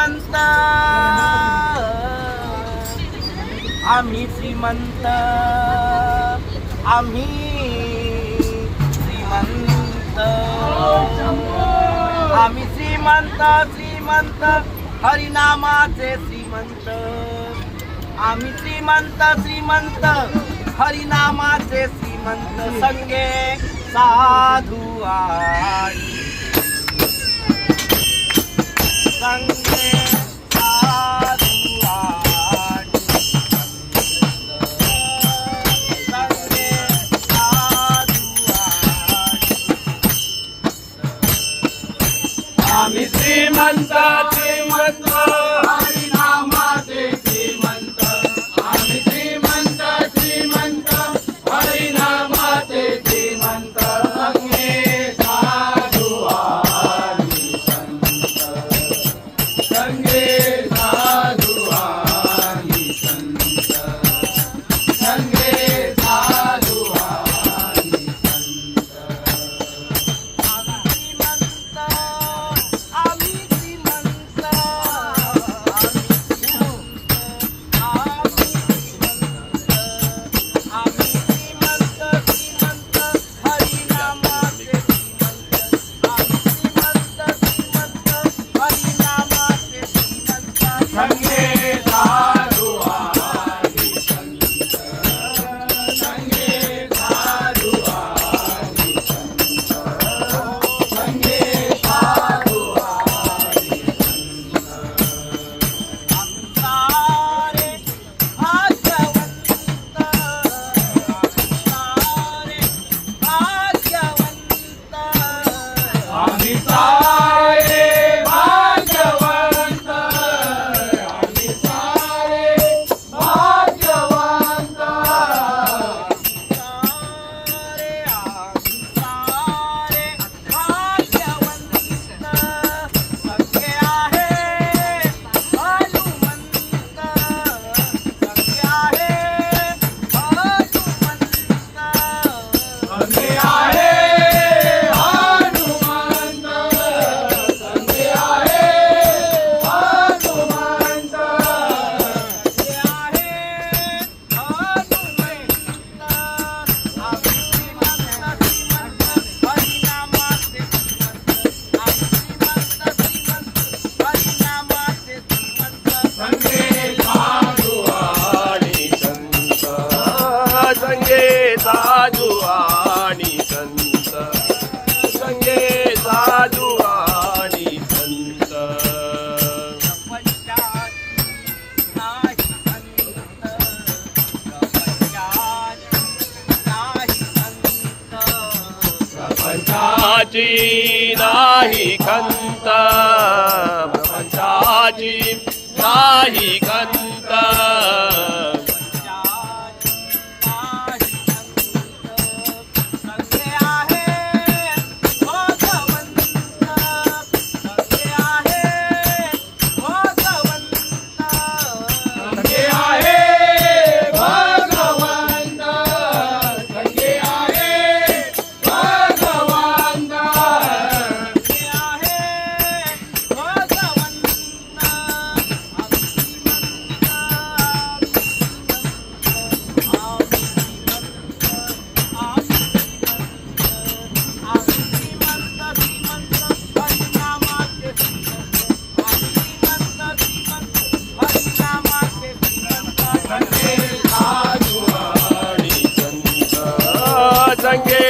श्रीमंत आम्ही श्रीमंत आम्ही श्रीमंत आम्ही श्रीमंत श्रीमंत हरिनामाचे श्रीमंत आम्ही श्रीमंत श्रीमंत हरिनामाचे श्रीमंत संगे साधू आणि संगे साधू आणि संगे साधू आम्ही श्रीमंत श्रीमंत हरिनामाचे श्रीमंत आम्ही श्रीमंत श्रीमंत हरिनामाचे श्रीमंत संगे साधू आणि संत संगे साधू आणि संत संगे साधू आणि संत आम्ही श्रीमंत हरिनामाचे श्रीमंत संगे साधू आणि संत संगे साधू आणि संत संगे साधू आणि सारे भाग्यवंत सारे भाग्यवंत आम्ही सारे भाग्यवंत आम्ही सारे भाग्यवंत सारे भाग्यवंत सगळे आहे हनुमंत सगळे आहे हनुमंत संगे आहे हनुमंत संगे आहे हनुमंत संगे साधू आणि संत संगे साधू आणि संत संगे साधू आणि संत प्रपंचाची नाही खंत प्रपंचाची नाही खंत संगे आहे भगवंत संगे आहे भगवंत संगे साधू आणि संत संगे